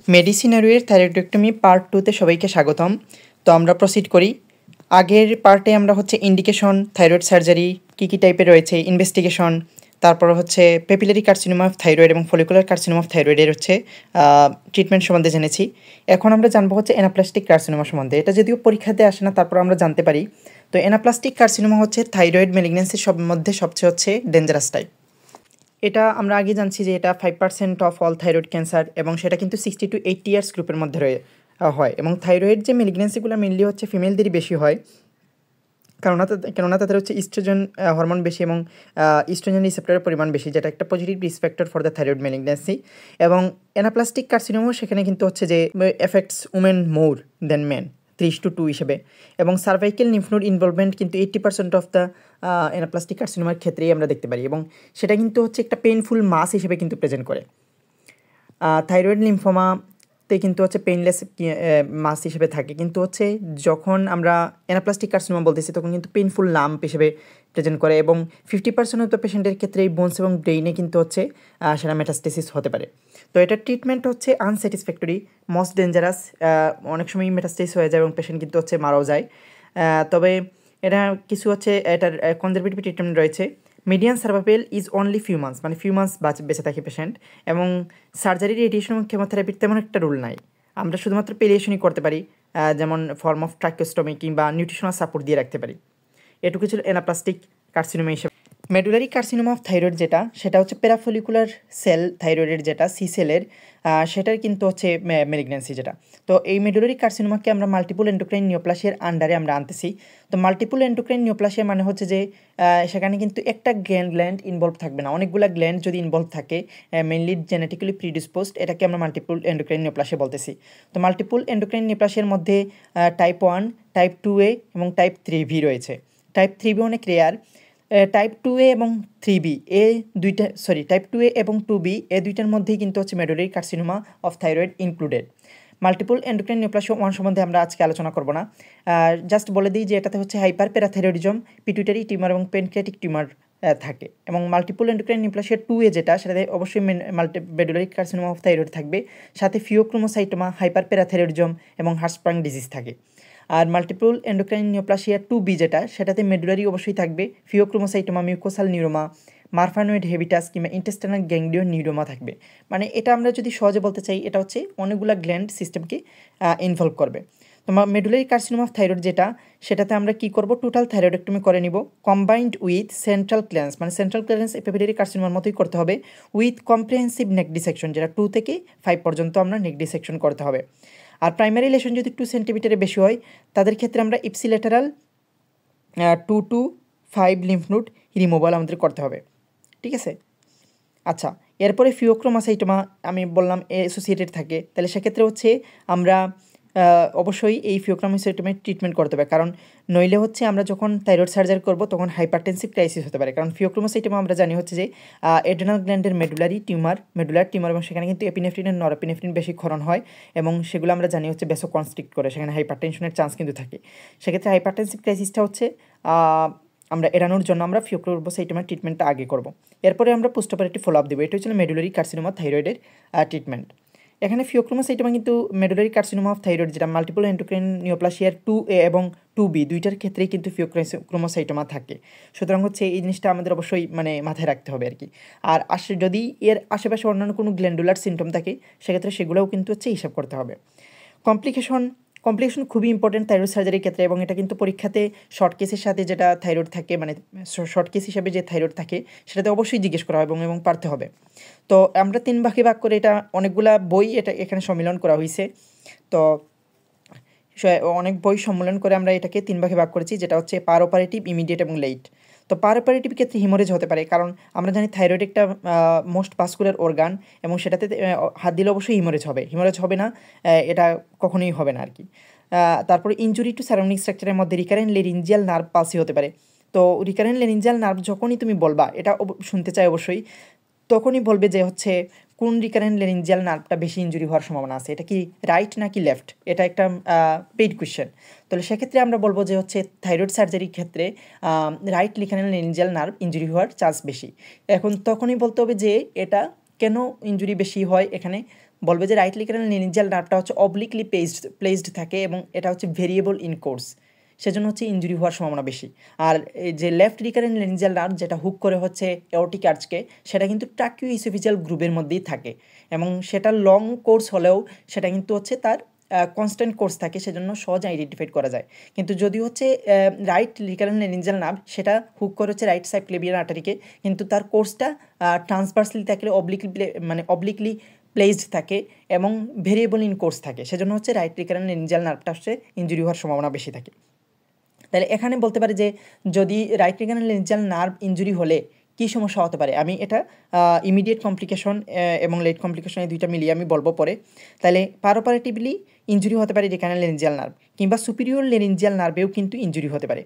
মেডিসিনারির thyroidectomy part 2-তে সবাইকে স্বাগতম। তো আমরা প্রসিড করি। আগের পার্টে আমরা হচ্ছে ইন্ডিকেশন, থাইরয়েড সার্জারি কী কী টাইপের রয়েছে, ইনভেস্টিগেশন, তারপর হচ্ছে পেপিলারি কার্সিনোমা অফ থাইরয়েড এবং ফলিকুলার কার্সিনোমা অফ থাইরয়েডের হচ্ছে ট্রিটমেন্ট সম্বন্ধে জেনেছি। এখন আমরা জানবো হচ্ছে অ্যানাপ্লাস্টিক কার্সিনোমা সম্বন্ধে। এটা যদিও পরীক্ষাতে আসে না, তারপর আমরা জানতে পারি। তো অ্যানাপ্লাস্টিক কার্সিনোমা হচ্ছে থাইরয়েড ম্যালিগন্যান্সির মধ্যে সবচেয়ে হচ্ছে ডেঞ্জারাস টাইপ। এটা আমরা আগে জানছি যে এটা 5% অফ অল থাইরয়েড ক্যান্সার এবং সেটা কিন্তু 60 to 80 ইয়ার্স গ্রুপের মধ্যে হয় এবং থাইরয়েড যে মেলিগনেন্সিগুলো মেনলি হচ্ছে ফিমেলদেরই বেশি হয়, কেননা তাদের হচ্ছে ইস্ট্রোজেন হরমোন বেশি এবং ইস্ট্রোজেন রিসেপ্টরের পরিমাণ বেশি, যেটা একটা positive risk factor for the thyroid malignancy. এবং অ্যানাপ্লাস্টিক কার্সিনোমা সেখানে কিন্তু হচ্ছে যে এফেক্টস উমেন মোর দেন মেন 3:2 হিসেবে, এবং সার্ভাইকেল লিম্ফ নোড ইনভলভমেন্ট কিন্তু 80% অফ দ্য অ্যানাপ্লাস্টিক কার্সিনোমার ক্ষেত্রেই আমরা দেখতে পারি এবং সেটা কিন্তু হচ্ছে একটা পেইনফুল মাস হিসেবে কিন্তু প্রেজেন্ট করে। থাইরয়েড লিম্ফোমাতে কিন্তু হচ্ছে পেইনলেস মাস হিসেবে থাকে, কিন্তু হচ্ছে যখন আমরা অ্যানাপ্লাস্টিক কার্সিনোমা বলতেছি তখন কিন্তু পেইনফুল লাম্প হিসেবে প্রেজেন্ট করে এবং 50% অফ দ্য পেশেন্টের ক্ষেত্রে এই বোনস এবং ব্রেইনে কিন্তু হচ্ছে সেটা মেটাস্টেসিস হতে পারে। তো এটার ট্রিটমেন্ট হচ্ছে আনস্যাটিসফ্যাক্টরি, মোস্ট ডেঞ্জারাস, অনেক সময় মেটাস্টেসিস হয়ে যায় এবং পেশেন্ট কিন্তু হচ্ছে মারাও যায়। তবে এটা কিছু হচ্ছে এটার কনজারভেটিভ ট্রিটমেন্ট রয়েছে। Median survival is only few months, মানে ফিউ মান্থস বেঁচে থাকে পেশেন্ট, এবং সার্জারি, রেডিয়েশন এবং কেমোথেরাপির তেমন একটা রুল নাই। আমরা শুধুমাত্র পেলিয়েশনই করতে পারি, যেমন ফর্ম অফ ট্রাকিওস্টমি কিংবা নিউট্রিশনাল সাপোর্ট দিয়ে রাখতে পারি। এটুকু ছিল অ্যানাপ্লাস্টিক কার্সিনোমা হিসেবে। মেডুলারি কার্সিনোমা অফ থাইরয়েড যেটা, সেটা হচ্ছে প্যারাফলিকুলার সেল থাইরয়েডের যেটা সি সেলের, সেটার কিন্তু হচ্ছে মেলিগন্যান্সি যেটা। তো এই মেডুলারি কার্সিনোমাকে আমরা মাল্টিপল এন্ডোক্রাইন নিওপ্লাসিয়ার আন্ডারে আমরা আনতেছি। তো মাল্টিপল এন্ডোক্রাইন নিওপ্লাসিয়া মানে হচ্ছে যে সেখানে কিন্তু একটা গ্ল্যান্ড ইনভলভ থাকবে না, অনেকগুলো গ্ল্যান্ড যদি ইনভলভ থাকে, মেনলি জেনেটিক্যালি প্রিডিসপোজড, এটাকে আমরা মাল্টিপল এন্ডোক্রাইন নিওপ্লাসিয়া বলতেছি। তো মাল্টিপল এন্ডোক্রাইন নিওপ্লাসিয়ার মধ্যে টাইপ 1, টাইপ 2A এবং টাইপ 3B রয়েছে। টাইপ 3B অনেক রেয়ার। টাইপ 2A এবং 3B টাইপ 2A এবং 2B এই দুইটার মধ্যেই কিন্তু হচ্ছে medullary carcinoma of thyroid included. Multiple endocrine neoplasia 1 সম্বন্ধে আমরা আজকে আলোচনা করব না, জাস্ট বলে দিই যে এটাতে হচ্ছে হাইপার প্যারাথাইরয়েডিজম, পিটুইটারি টিউমার এবং পেনক্রিয়াটিক টিউমার থাকে। এবং মাল্টিপল এন্ডোক্রাইন নিওপ্লাসিয়া 2A যেটা, সেটাতে অবশ্যই মেডুলারি কার্সিনোমা অফ থাইরয়েড থাকবে, সাথে ফিওক্রোমোসাইটোমা, হাইপার প্যারাথাইরয়েডিজম এবং হার্সপ্রাং ডিজিজ থাকে। আর মাল্টিপল এন্ডোক্রাইন নিওপ্লাসিয়া 2B যেটা, সেটাতে মেডুলারি অবশ্যই থাকবে, ফিওক্রোমোসাইটোমা, মিউকোসাল নিউরোমা, মারফানোয়েড হেভিটাস কিংবা ইন্টেস্টাইনাল গ্যাংলিয়ন নিউরোমা থাকবে। মানে এটা আমরা যদি সহজে বলতে চাই, এটা হচ্ছে অনেকগুলো গ্ল্যান্ড সিস্টেমকে ইনভলভ করবে। তো মেডুলারি কার্সিনোমা অফ থাইরয়েড যেটা, সেটাতে আমরা কি করব, টোটাল থাইরয়েডেক্টমি করে নিব, কম্বাইন্ড উইথ সেন্ট্রাল ক্লিয়ারেন্স, মানে সেন্ট্রাল ক্লিয়ারেন্স পেপিলারি কার্সিনোমার মতোই করতে হবে, উইথ কম্প্রিহেন্সিভ নেক ডিসেকশন, যেটা 2 থেকে 5 পর্যন্ত আমরা নেক ডিসেকশন করতে হবে। আর প্রাইমারি লেশন যদি 2 সেন্টিমিটারের বেশি হয়, তাদের ক্ষেত্রে আমরা ইপসিলেটারাল 2 to 5 লিম্ফ নোড রিমুভাল আমাদের করতে হবে। ঠিক আছে, আচ্ছা। এরপরে ফিওক্রোমোসাইটোমা আমি বললাম অ্যাসোসিয়েটেড থাকে, তাহলে সেক্ষেত্রে হচ্ছে আমরা অবশ্যই এই ফিওক্রোমোসাইটোমের ট্রিটমেন্ট করতে হবে, কারণ নইলে হচ্ছে আমরা যখন থাইরয়েড সার্জারি করব তখন হাইপারটেনসিভ ক্রাইসিস হতে পারে। কারণ ফিওক্রোমোসাইটোমা আমরা জানি হচ্ছে যে এড্রেনাল গ্ল্যান্ডের মেডুলার টিউমার, এবং সেখানে কিন্তু এপিনেফ্রিন আর নরএপিনেফ্রিন বেশি ক্ষরণ হয় এবং সেগুলো আমরা জানি হচ্ছে বেসো কনস্ট্রিক্ট করে, সেখানে হাইপারটেনশনের চান্স কিন্তু থাকে। সেক্ষেত্রে হাইপারটেনসিভ ক্রাইসিসটা হচ্ছে আমরা এড়ানোর জন্য আমরা ফিওক্রোমোসাইটোমার ট্রিটমেন্টটা আগে করব। এরপরে আমরা পোস্ট অপারেটিভ ফলো আপ দেবো। এটা হচ্ছে মেডুলারি কার্সিনোমা থাইরয়েডের ট্রিটমেন্ট। এখানে ফিওক্রোমোসাইটোমা কিন্তু মেডুলারি কার্সিনোমা অফ থাইরয়েড যেটা, মাল্টিপল এন্ডোক্রাইন নিওপ্লাসিয়ার 2A এবং 2B দুইটার ক্ষেত্রেই কিন্তু ফিওক্রোমোসাইটোমা থাকে। সুতরাং হচ্ছে এই জিনিসটা আমাদের অবশ্যই মানে মাথায় রাখতে হবে আর কি। আর যদি এর আশেপাশে অন্যান্য কোনো গ্ল্যান্ডুলার সিমটম থাকে, সেক্ষেত্রে সেগুলোও কিন্তু হচ্ছে হিসাব করতে হবে। কমপ্লিকেশন খুবই ইম্পর্টেন্ট থাইরয়েড সার্জারির ক্ষেত্রে, এবং এটা কিন্তু পরীক্ষাতে শর্ট কেসের সাথে যেটা থাইরয়েড থাকে, মানে শর্ট কেস হিসাবে যে থাইরয়েড থাকে, সেটাতে অবশ্যই জিজ্ঞেস করা হবে এবং পারতে হবে। তো আমরা 3 ভাগে ভাগ করে, এটা অনেকগুলা বই এটা এখানে সম্মিলন করা হয়েছে। তো অনেক বই সম্মেলন করে আমরা এটাকে 3 ভাগে ভাগ করেছি, যেটা হচ্ছে পার অপারেটিভ, ইমিডিয়েট এবং লেট। তো পার অপারেটিভ ক্ষেত্রে হিমোরেজ হতে পারে, কারণ আমরা জানি থাইরয়েড একটা মোস্ট ভাস্কুলার অর্গান, এবং সেটাতে হাত দিলে অবশ্যই হিমোরেজ হবে না, এটা কখনোই হবে না আর কি। তারপরে ইনজুরি টু সারাউন্ডিং স্ট্রাকচারের মধ্যে রিকারেন্ট লেরিঞ্জিয়াল নার্ভ পালসি হতে পারে। তো রিকারেন্ট লেরিঞ্জিয়াল নার্ভ যখনই তুমি বলবা, এটা শুনতে চাই অবশ্যই, তখনই বলবে যে হচ্ছে কোন রিকারেন্ট লেরিঞ্জিয়াল নার্ভটা বেশি ইনজুরি হওয়ার সম্ভাবনা আছে, এটা কি রাইট নাকি লেফট, এটা একটা পেইড কোয়েশ্চেন। তাহলে সেক্ষেত্রে আমরা বলবো যে হচ্ছে থাইরয়েড সার্জারির ক্ষেত্রে right recurrent laryngeal nerve injury হওয়ার চান্স বেশি। এখন তখনই বলতে হবে যে এটা কেন ইনজুরি বেশি হয় এখানে। বলবে যে রাইট লিকারেল লেরিঞ্জিয়াল নার্ভটা হচ্ছে অবলিকলি প্লেসড থাকে এবং এটা হচ্ছে ভেরিয়েবল ইন কোর্স, সেজন্য হচ্ছে ইনজুরি হওয়ার সম্ভাবনা বেশি। আর এই যে লেফট রিকারেন্ট লেরিঞ্জিয়াল নার্ভ যেটা হুক করে হচ্ছে এওরটিক আর্চকে, সেটা কিন্তু ট্রাকিও ইসোফেজিয়াল গ্রুপের মধ্যেই থাকে এবং সেটা লং কোর্স হলেও সেটা কিন্তু হচ্ছে তার কনস্ট্যান্ট কোর্স থাকে, সেজন্য সহজে আইডেন্টিফাইড করা যায়। কিন্তু যদি হচ্ছে রাইট রিকারেন্ট লেরিঞ্জিয়াল নার্ভ সেটা হুক করে হচ্ছে রাইট সাবক্লেভিয়ান আর্টারিকে, কিন্তু তার কোর্সটা ট্রান্সভার্সলি থাকলে অবলিকলি প্লেসড থাকে এবং ভেরিয়েবল ইন কোর্স থাকে, সেজন্য হচ্ছে রাইট রিকারেন্ট লেরিঞ্জিয়াল নার্ভটা হচ্ছে ইনজুরি হওয়ার সম্ভাবনা বেশি থাকে। তাহলে এখানে বলতে পারে যে যদি right recurrent laryngeal nerve injury হলে কী সমস্যা হতে পারে, আমি এটা ইমিডিয়েট কমপ্লিকেশন এবং লেট কমপ্লিকেশন এই দুইটা মিলিয়ে আমি বলবো পরে। তাহলে পারোপারেটিভলি ইনজুরি হতে পারে রিকারেন্ট লেরিঞ্জিয়াল নার্ভ, কিংবা সুপিরিয়র লেরিঞ্জিয়াল নার্ভেও কিন্তু ইনজুরি হতে পারে,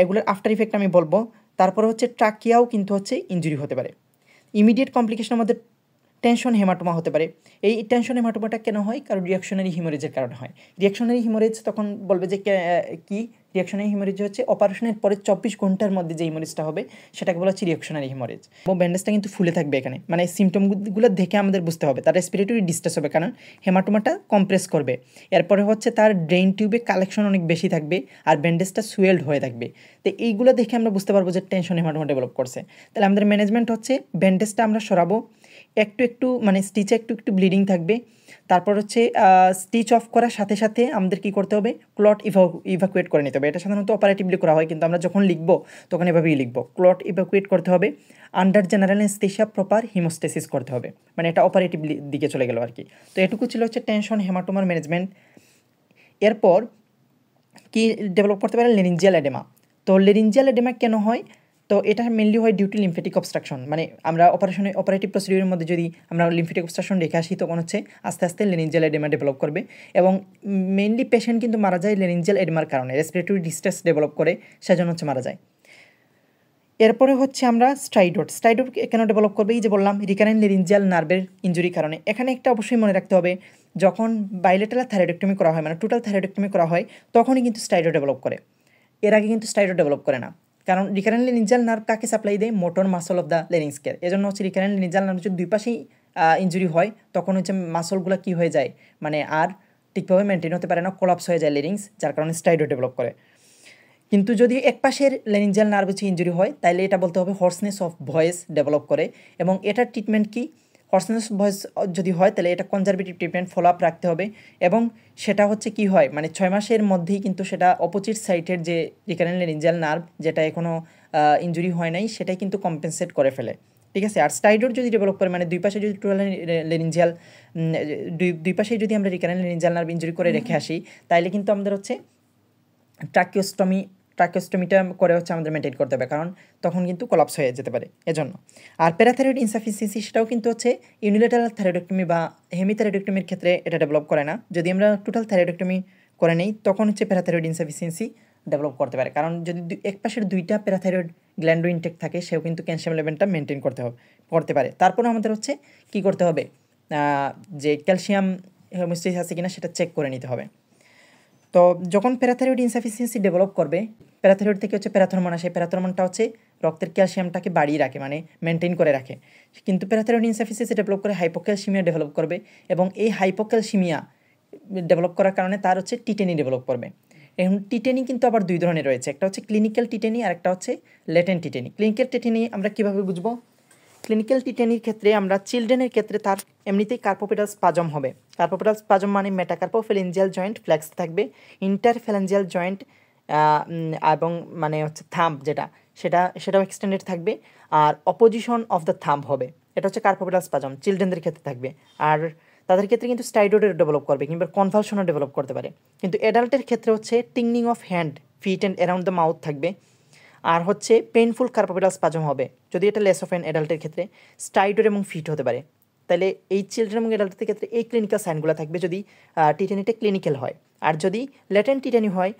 এগুলোর আফটার ইফেক্ট আমি বলবো। তারপরে হচ্ছে ট্রাকিয়াও কিন্তু হচ্ছে ইনজুরি হতে পারে। ইমিডিয়েট কমপ্লিকেশনের মধ্যে টেনশন হেমাটোমা হতে পারে। এই টেনশন হেমাটোমাটা কেন হয়? কারণ রিয়াকশনারি হিমোরেজের কারণে হয়। রিয়াকশনারি হিমোরেজ তখন বলবে যে কি রিয়াকশনারি হিমোরেজ হচ্ছে অপারেশনের পরে 24 ঘন্টার মধ্যে যে হিমোরেজটা হবে সেটাকে বলা হচ্ছে রিয়াকশনারি হিমোরেজ। এবং ব্যান্ডেজটা কিন্তু ফুলে থাকবে এখানে, মানে সিমটমগুলো দেখে আমাদের বুঝতে হবে তার রেসপিরেটরি ডিস্ট্রেস হবে, কারণ হেমাটোমাটা কম্প্রেস করবে। এরপরে হচ্ছে তার ড্রেন টিউবে কালেকশন অনেক বেশি থাকবে আর ব্যান্ডেজটা সুয়েলড হয়ে থাকবে। তো এইগুলো দেখে আমরা বুঝতে পারবো যে টেনশন হেমাটোমা ডেভেলপ করছে। তাহলে আমাদের ম্যানেজমেন্ট হচ্ছে ব্যান্ডেজটা আমরা সরাবো, একটু মানে স্টিচে একটু ব্লিডিং থাকবে। তারপর হচ্ছে স্টিচ অফ করার সাথে সাথে আমাদের কী করতে হবে? ক্লট ইভাকুয়েট করে নিতে হবে। এটা সাধারণত অপারেটিভলি করা হয়, কিন্তু আমরা যখন লিখবো তখন এভাবেই লিখবো, ক্লট ইভাকুয়েট করতে হবে, under general anaesthesia proper haemostasis করতে হবে, মানে এটা অপারেটিভলি দিকে চলে গেল আর কি। তো এটুকু ছিল হচ্ছে টেনশন হেমাটোমার ম্যানেজমেন্ট। এরপর কি ডেভেলপ করতে পারে? লেরিঞ্জিয়াল এডেমা। তো লেরিঞ্জিয়াল এডেমা কেন হয়? তো এটা মেনলি হয় ডিউ টু লিম্ফেটিক অবস্ট্রাকশন, মানে আমরা অপারেটিভ প্রসিডিউরের মধ্যে যদি আমরা লিম্ফেটিক অবস্ট্রাকশন রেখে আসি তখন হচ্ছে আস্তে আস্তে লেরিঞ্জিয়াল এডেমা ডেভেলপ করবে এবং মেনলি পেশেন্ট কিন্তু মারা যায় লেরিঞ্জিয়াল এডেমার কারণে, রেসপিরেটরি ডিস্ট্রেস ডেভেলপ করে, সেজন্য হচ্ছে মারা যায়। এরপরে হচ্ছে আমরা স্টাইডোড কেন ডেভেলপ করবে? এই যে বললাম রিকারেন্ট লেরিঞ্জিয়াল নার্ভের ইনজুরির কারণে। এখানে একটা অবশ্যই মনে রাখতে হবে, যখন বাইলেটারাল থাইরয়েডেক্টমি করা হয়, মানে টোটাল থাইরয়েডেক্টমি করা হয়, তখনই কিন্তু স্টাইডোড ডেভেলপ করে, এর আগে কিন্তু স্টাইডোড ডেভেলপ করে না। কারণ রিকারেন্ট লেরিঞ্জিয়াল নার্ভ কাকে সাপ্লাই দেয়? মোটর মাসল অফ দ্য লেরিংস্কের। এজন্য হচ্ছে রিকারেন্ট লেরিঞ্জিয়াল নার্ভ যদি দুই পাশেই ইনজুরি হয় তখন হচ্ছে মাসলগুলো কী হয়ে যায়, মানে আর ঠিকভাবে মেনটেন হতে পারে না, কোলাপস হয়ে যায় লেরিংস, যার কারণে স্টাইডোড ডেভেলপ করে। কিন্তু যদি এক পাশের লেরিঞ্জিয়াল নার্ভ হচ্ছে ইনজুরি হয়, তাইলে এটা বলতে হবে হর্সনেস অফ ভয়েস ডেভেলপ করে। এবং এটার ট্রিটমেন্ট কি? হর্সনেস অফ ভয়েস যদি হয় তাহলে এটা কনজারভেটিভ ট্রিটমেন্ট ফলো আপ রাখতে হবে। এবং সেটা হচ্ছে কি হয়, মানে 6 মাসের মধ্যেই কিন্তু সেটা অপোজিট সাইটের যে রিকারেন্ট লেরিঞ্জিয়াল নার্ভ যেটা এখনও ইনজুরি হয় নাই সেটাই কিন্তু কম্পেনসেট করে ফেলে, ঠিক আছে। আর স্টাইডোড যদি ডেভেলপ করে, মানে দুই পাশে যদি টোটাল লেরিঞ্জিয়াল দুই পাশে যদি আমরা রিকারেন্ট লেরিঞ্জিয়াল নার্ভ ইনজুরি করে রেখে আসি, তাইলে কিন্তু আমাদের হচ্ছে ট্রাকিওস্টমিটা করে হচ্ছে আমাদের মেনটেন করতে হবে, কারণ তখন কিন্তু কোলাপস হয়ে যেতে পারে এজন্য। আর প্যারাথাইরয়েড ইনসাফিসিয়েন্সি সেটাও কিন্তু হচ্ছে ইউনিলেটারাল থাইরয়েডেক্টমি বা হেমিথাইরয়েডেক্টমির ক্ষেত্রে এটা ডেভেলপ করে না। যদি আমরা টোটাল থাইরয়েডেক্টমি করে নেই তখন হচ্ছে প্যারাথাইরয়েড ইনসাফিসিয়েন্সি ডেভেলপ করতে পারে, কারণ যদি এক পাশের দুইটা প্যারাথাইরয়েড গ্ল্যান্ডো ইনটেক থাকে সেও কিন্তু ক্যালসিয়াম লেভেলটা মেনটেন করতে পারে। তারপরে আমাদের হচ্ছে কী করতে হবে? যে ক্যালসিয়াম হোমিওস্ট্যাসিস আছে কিনা সেটা চেক করে নিতে হবে। তো যখন প্যারাথাইরয়েড ইনসাফিসিয়েন্সি ডেভেলপ করবে, প্যারাথাইরয়েড থেকে হচ্ছে প্যারাথরমন আসে, প্যারাথরমনটা হচ্ছে রক্তের ক্যালসিয়ামটাকে বাড়িয়ে রাখে, মানে মেনটেন করে রাখে। কিন্তু প্যারাথাইরয়েড ইনসাফিসিয়েন্সি ডেভেলপ করে হাইপোক্যালসিমিয়া ডেভেলপ করবে এবং এই হাইপোক্যালসিমিয়া ডেভেলপ করার কারণে তার হচ্ছে টিটেনি ডেভেলপ করবে। এখন টিটেনি কিন্তু আবার দুই ধরনের রয়েছে, একটা হচ্ছে ক্লিনিক্যাল টিটেনি আর একটা হচ্ছে লেটেন্ট টিটেনি। ক্লিনিক্যাল টিটেনি আমরা কীভাবে বুঝবো? ক্লিনিক্যাল টিটেনির ক্ষেত্রে আমরা চিলড্রেনের ক্ষেত্রে তার এমনিতেই কার্পোপেটাল স্পাজম হবে। কার্পোপেটাল স্পাজম মানে মেটাকার্পোফ্যালেঞ্জিয়াল জয়েন্ট ফ্লেক্স থাকবে, ইন্টারফ্যালেঞ্জিয়াল জয়েন্ট এবং মানে হচ্ছে থাম্ব সেটাও এক্সটেন্ডেড থাকবে, আর অপোজিশন অফ দ্য থাম্ব হবে। এটা হচ্ছে কার্পোপেটাল স্পাজম চিলড্রেনদের ক্ষেত্রে থাকবে। আর তাদের ক্ষেত্রে কিন্তু স্টাইডোডের ডেভেলপ করবে কিংবা কনভালশনও ডেভেলপ করতে পারে। কিন্তু অ্যাডাল্টের ক্ষেত্রে হচ্ছে টিংনিং of hand, feet and around the mouth থাকবে, আর হচ্ছে পেইনফুল কার্পোপেটাল স্পাজম হবে। যদি এটা লেস অফ অ্যান অ্যাডাল্টের ক্ষেত্রে স্টাইডোড এবং ফিট হতে পারে। তাহলে এই চিলড্রেন এবং অ্যাডাল্টের ক্ষেত্রে এই ক্লিনিক্যাল সাইনগুলো থাকবে যদি টিটেনিটা ক্লিনিক্যাল হয়। আর যদি লেটেন্ট টিটেনি হয়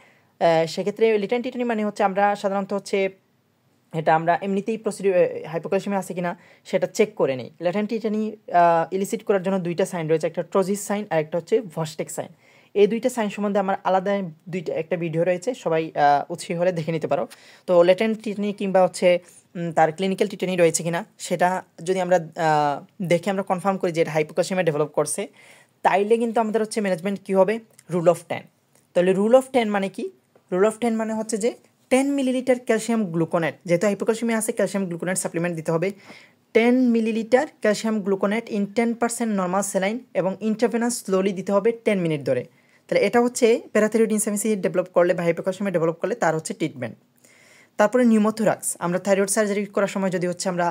সেক্ষেত্রে লেটেন্ট টিটেনি মানে হচ্ছে আমরা সাধারণত হচ্ছে এটা আমরা এমনিতেই প্রসিডিউর হাইপোক্যালসিয়াম আছে কিনা সেটা চেক করে নিই। লেটেন্ট টিটেনি ইলিসিট করার জন্য দুইটা সাইন রয়েছে, একটা ট্রোজিস সাইন আর একটা হচ্ছে ভস্টেক সাইন। এই দুইটা সাইন সম্বন্ধে আমার আলাদা একটা ভিডিও রয়েছে, সবাই উৎসাহী হলে দেখে নিতে পারো। তো লেটেন্ট টিটেনি কিংবা হচ্ছে তার ক্লিনিক্যাল টিটেনি রয়েছে কিনা সেটা যদি আমরা দেখে আমরা কনফার্ম করি যে এটা হাইপোক্যালসিয়ামে ডেভেলপ করছে, তাইলে কিন্তু আমাদের হচ্ছে ম্যানেজমেন্ট কী হবে, রুল অফ 10। তাহলে রুল অফ 10 মানে কি? রুল অফ 10 মানে হচ্ছে যে 10 মিলিলিটার ক্যালসিয়াম গ্লুকোনেট, যেহেতু হাইপোক্যালসিয়ামে আছে ক্যালসিয়াম গ্লুকোনেট সাপ্লিমেন্ট দিতে হবে, 10 millilitre calcium gluconate in 10% normal saline এবং ইন্টারভেনাস স্লোলি দিতে হবে 10 মিনিট ধরে। তাহলে এটা হচ্ছে প্যারাথাইরয়েড ইনসাফিসিয়েন্সি ডেভেলপ করলে বা হাইপোক্যালসিয়ামে ডেভেলপ করলে তার হচ্ছে ট্রিটমেন্ট। তারপরে নিউমোথোরাক্স, আমরা থাইরয়েড সার্জারি করার সময় যদি হচ্ছে আমরা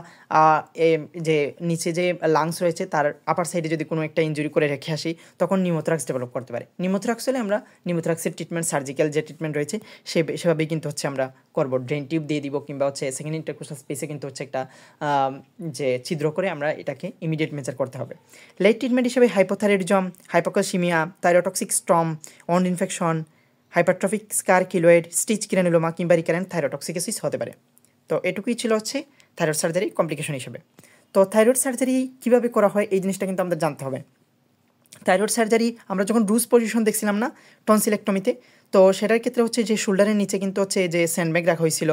যে নিচে যে লাংস রয়েছে তার আপার সাইডে যদি কোনো একটা ইনজুরি করে রেখে আসি, তখন নিউমোথোরাক্স ডেভেলপ করতে পারে। নিউমোথোরাক্স হলে আমরা নিউমোথোরাক্সের ট্রিটমেন্ট, সার্জিক্যাল যে ট্রিটমেন্ট রয়েছে সেভাবেই কিন্তু হচ্ছে আমরা করবো, ড্রেন টিউব দিয়ে দিব, কিংবা হচ্ছে সেকেন্ড ইন্টারকোস্টাল স্পেসে কিন্তু হচ্ছে একটা যে ছিদ্র করে আমরা এটাকে ইমিডিয়েট মেজার করতে হবে। লেট ট্রিটমেন্ট হিসেবে hypothyroidism, hypocalcemia, thyrotoxic storm, and infection, hypertrophic scar keloid, stitch granuloma কিংবা রিকারেন্ট থাইরোটক্সিকোসিস হতে পারে। তো এটুকুই ছিল হচ্ছে থাইরয়েড সার্জারি কমপ্লিকেশন হিসেবে। তো থাইরয়েড সার্জারি কীভাবে করা হয় এই জিনিসটা কিন্তু আমাদের জানতে হবে। থাইরয়েড সার্জারি আমরা যখন রুজ পজিশন দেখছিলাম না টনসিলেক্টমিতে, তো সেটার ক্ষেত্রে হচ্ছে যে শোল্ডারের নিচে কিন্তু হচ্ছে যে স্যান্ডব্যাগ রাখা হয়েছিল,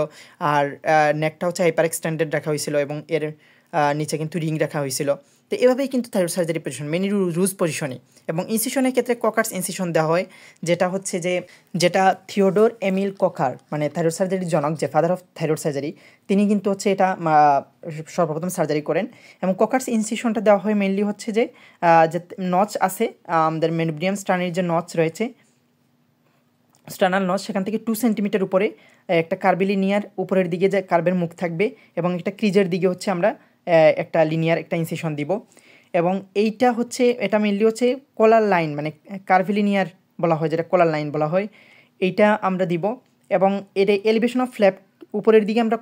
আর নেকটা হচ্ছে হাইপার এক্সটেন্ডেড রাখা হয়েছিল এবং এর নিচে কিন্তু রিং রাখা হয়েছিল। তো এভাবেই কিন্তু থাইরয়েড সার্জারি পজিশন, মেনি রুজ পজিশনে। এবং ইনসিশনের ক্ষেত্রে ককার্স ইনসিশন দেওয়া হয়, যেটা হচ্ছে যেটা থিওডোর এমিল ককার, মানে থাইরয়েড সার্জারির জনক, যে ফাদার অফ থাইরয়েড সার্জারি, তিনি কিন্তু হচ্ছে এটা সর্বপ্রথম সার্জারি করেন। এবং ককার্স ইনসিশনটা দেওয়া হয় মেনলি হচ্ছে যে নচ আছে আমাদের মেনুব্রিয়াম স্টার্নের যে নচ রয়েছে, স্টার্নাল নচ, সেখান থেকে 2 সেন্টিমিটার উপরে একটা কার্বিলিনিয়ার উপরের দিকে যে কার্বের মুখ থাকবে এবং একটা ক্রিজের দিকে হচ্ছে আমরা একটা লিনিয়ার একটা ইনসিশন দিব। এবং এইটা হচ্ছে এটা মেনলি হচ্ছে কলার লাইন, মানে কার্ভিলিনিয়ার বলা হয়, যেটা কলার লাইন বলা হয়, এইটা আমরা দিব। এবং এর এলিভেশন অফ ফ্ল্যাপ উপরের দিকে আমরা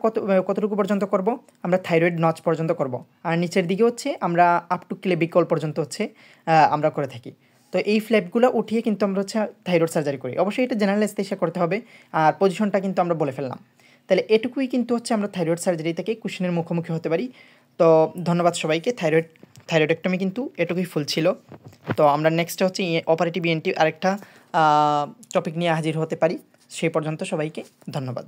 কতটুকু পর্যন্ত করব, আমরা থাইরয়েড নচ পর্যন্ত করব, আর নিচের দিকে হচ্ছে আমরা আপ টু ক্লেভিকল পর্যন্ত হচ্ছে আমরা করে থাকি। তো এই ফ্ল্যাপগুলো উঠিয়ে কিন্তু আমরা হচ্ছে থাইরয়েড সার্জারি করি। অবশ্যই এটা জেনারেল অ্যানেস্থেসিয়া করতে হবে, আর পজিশনটা কিন্তু আমরা বলে ফেললাম। তাহলে এটুকুই কিন্তু হচ্ছে আমরা থাইরয়েড সার্জারি থেকে কোশ্চেনের মুখোমুখি হতে পারি। তো ধন্যবাদ সবাইকে। থাইরয়েডেক্টমি কিন্তু এটুকুই ফুল ছিল। তো আমরা নেক্সট হচ্ছে অপারেটিভ ইএনটি আরেকটা টপিক নিয়ে হাজির হতে পারি। সেই পর্যন্ত সবাইকে ধন্যবাদ।